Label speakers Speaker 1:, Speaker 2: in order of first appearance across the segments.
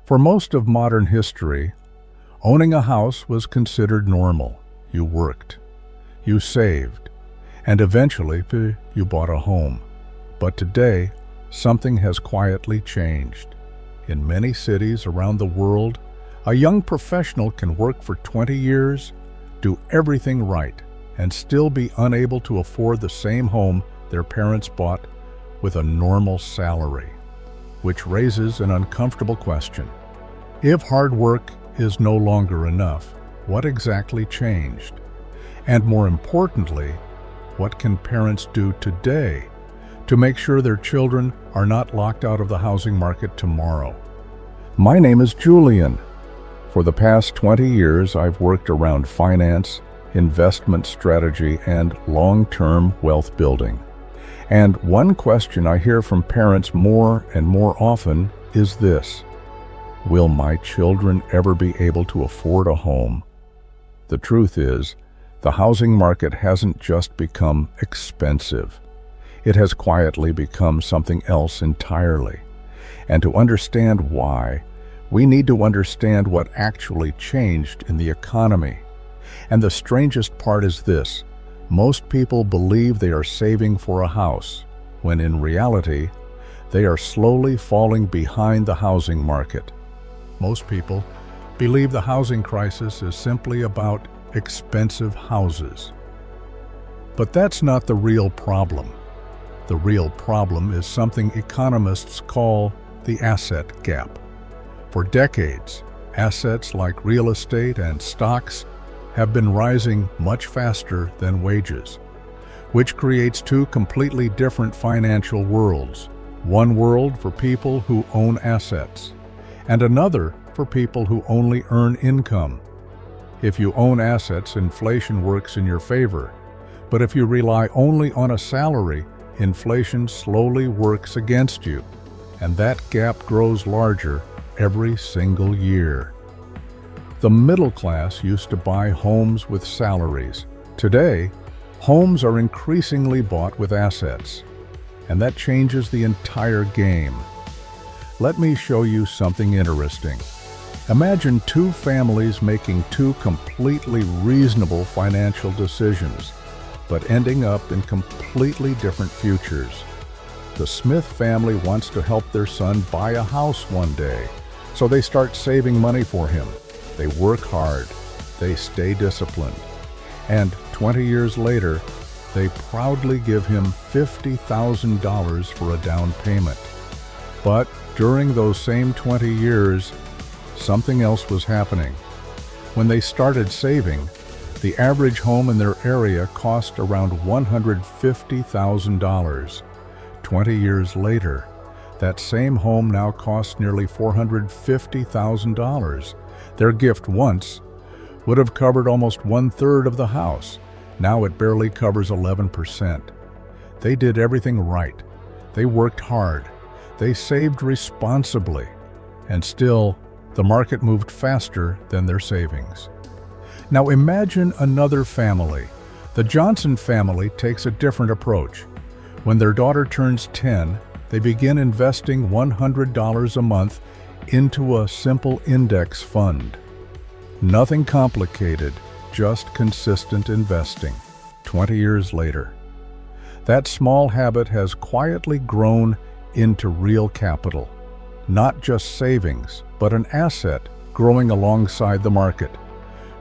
Speaker 1: For most of modern history, owning a house was considered normal. You worked, you saved, and eventually you bought a home. But today, something has quietly changed. In many cities around the world, a young professional can work for 20 years, do everything right, and still be unable to afford the same home their parents bought with a normal salary, which raises an uncomfortable question. If hard work is no longer enough, what exactly changed? And more importantly, what can parents do today to make sure their children are not locked out of the housing market tomorrow? My name is Julian. For the past 20 years, I've worked around finance, investment strategy, and long-term wealth building. And one question I hear from parents more and more often is this: will my children ever be able to afford a home? The truth is, the housing market hasn't just become expensive. It has quietly become something else entirely. And to understand why, we need to understand what actually changed in the economy. And the strangest part is this: most people believe they are saving for a house, when in reality, they are slowly falling behind the housing market. Most people believe the housing crisis is simply about expensive houses. But that's not the real problem. The real problem is something economists call the asset gap. For decades, assets like real estate and stocks have been rising much faster than wages, which creates two completely different financial worlds. One world for people who own assets, and another for people who only earn income. If you own assets, inflation works in your favor. But if you rely only on a salary, inflation slowly works against you, and that gap grows larger every single year. The middle class used to buy homes with salaries. Today, homes are increasingly bought with assets, and that changes the entire game. Let me show you something interesting. Imagine two families making two completely reasonable financial decisions, but ending up in completely different futures. The Smith family wants to help their son buy a house one day, so they start saving money for him. They work hard, they stay disciplined, and 20 years later, they proudly give him $50,000 for a down payment. But during those same 20 years, something else was happening. When they started saving, the average home in their area cost around $150,000. 20 years later, that same home now costs nearly $450,000. Their gift once would have covered almost 1/3 of the house. Now it barely covers 11%. They did everything right. They worked hard. They saved responsibly. And still, the market moved faster than their savings. Now imagine another family. The Johnson family takes a different approach. When their daughter turns 10, they begin investing $100 a month into a simple index fund. Nothing complicated, just consistent investing. 20 years later, that small habit has quietly grown into real capital. Not just savings, but an asset growing alongside the market,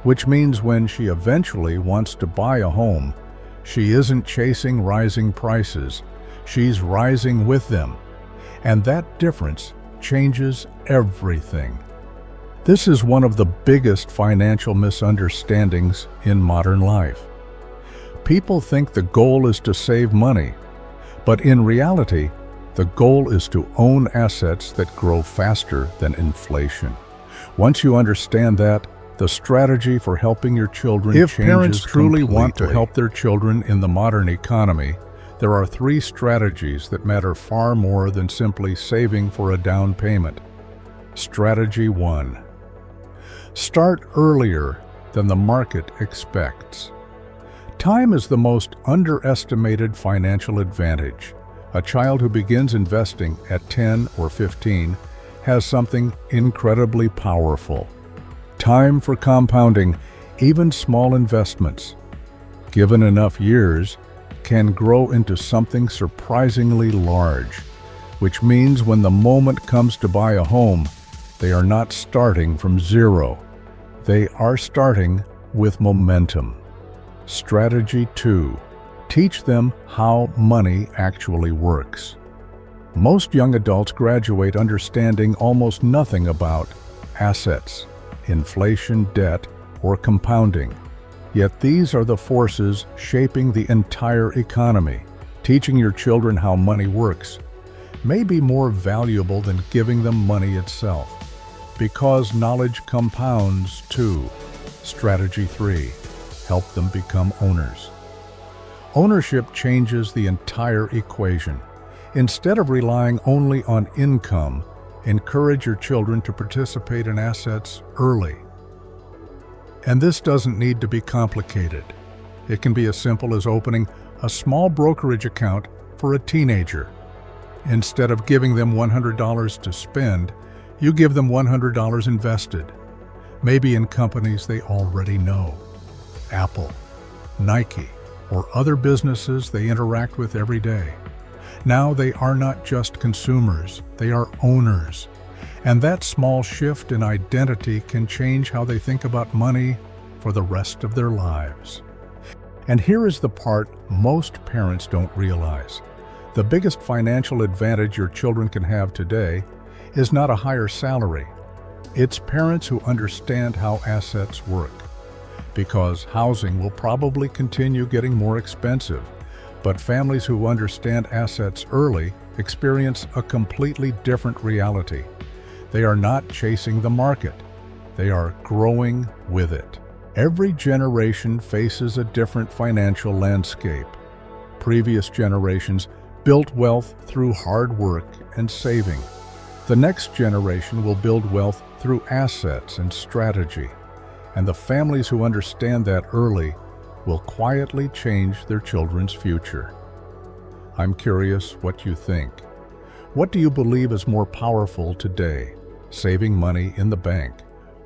Speaker 1: which means when she eventually wants to buy a home, she isn't chasing rising prices, she's rising with them. And that difference changes everything. This is one of the biggest financial misunderstandings in modern life. People think the goal is to save money, but in reality, the goal is to own assets that grow faster than inflation. Once you understand that, the strategy for helping your children changes completely. If parents truly want to help their children in the modern economy, there are 3 strategies that matter far more than simply saving for a down payment. Strategy 1. Start earlier than the market expects. Time is the most underestimated financial advantage. A child who begins investing at 10 or 15 has something incredibly powerful. Time for compounding. Even small investments, given enough years, can grow into something surprisingly large, which means when the moment comes to buy a home, they are not starting from zero. They are starting with momentum. Strategy 2. Teach them how money actually works. Most young adults graduate understanding almost nothing about assets, inflation, debt, or compounding. Yet these are the forces shaping the entire economy. Teaching your children how money works may be more valuable than giving them money itself, because knowledge compounds too. Strategy 3. Help them become owners. Ownership changes the entire equation. Instead of relying only on income, encourage your children to participate in assets early. And this doesn't need to be complicated. It can be as simple as opening a small brokerage account for a teenager. Instead of giving them $100 to spend, you give them $100 invested, maybe in companies they already know. Apple, Nike, or other businesses they interact with every day. Now they are not just consumers, they are owners. And that small shift in identity can change how they think about money for the rest of their lives. And here is the part most parents don't realize. The biggest financial advantage your children can have today is not a higher salary. It's parents who understand how assets work. Because housing will probably continue getting more expensive, but families who understand assets early experience a completely different reality. They are not chasing the market. They are growing with it. Every generation faces a different financial landscape. Previous generations built wealth through hard work and saving. The next generation will build wealth through assets and strategy. And the families who understand that early will quietly change their children's future. I'm curious what you think. What do you believe is more powerful today, saving money in the bank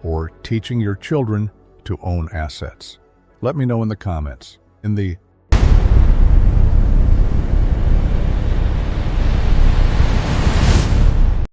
Speaker 1: or teaching your children to own assets? Let me know in the comments. In the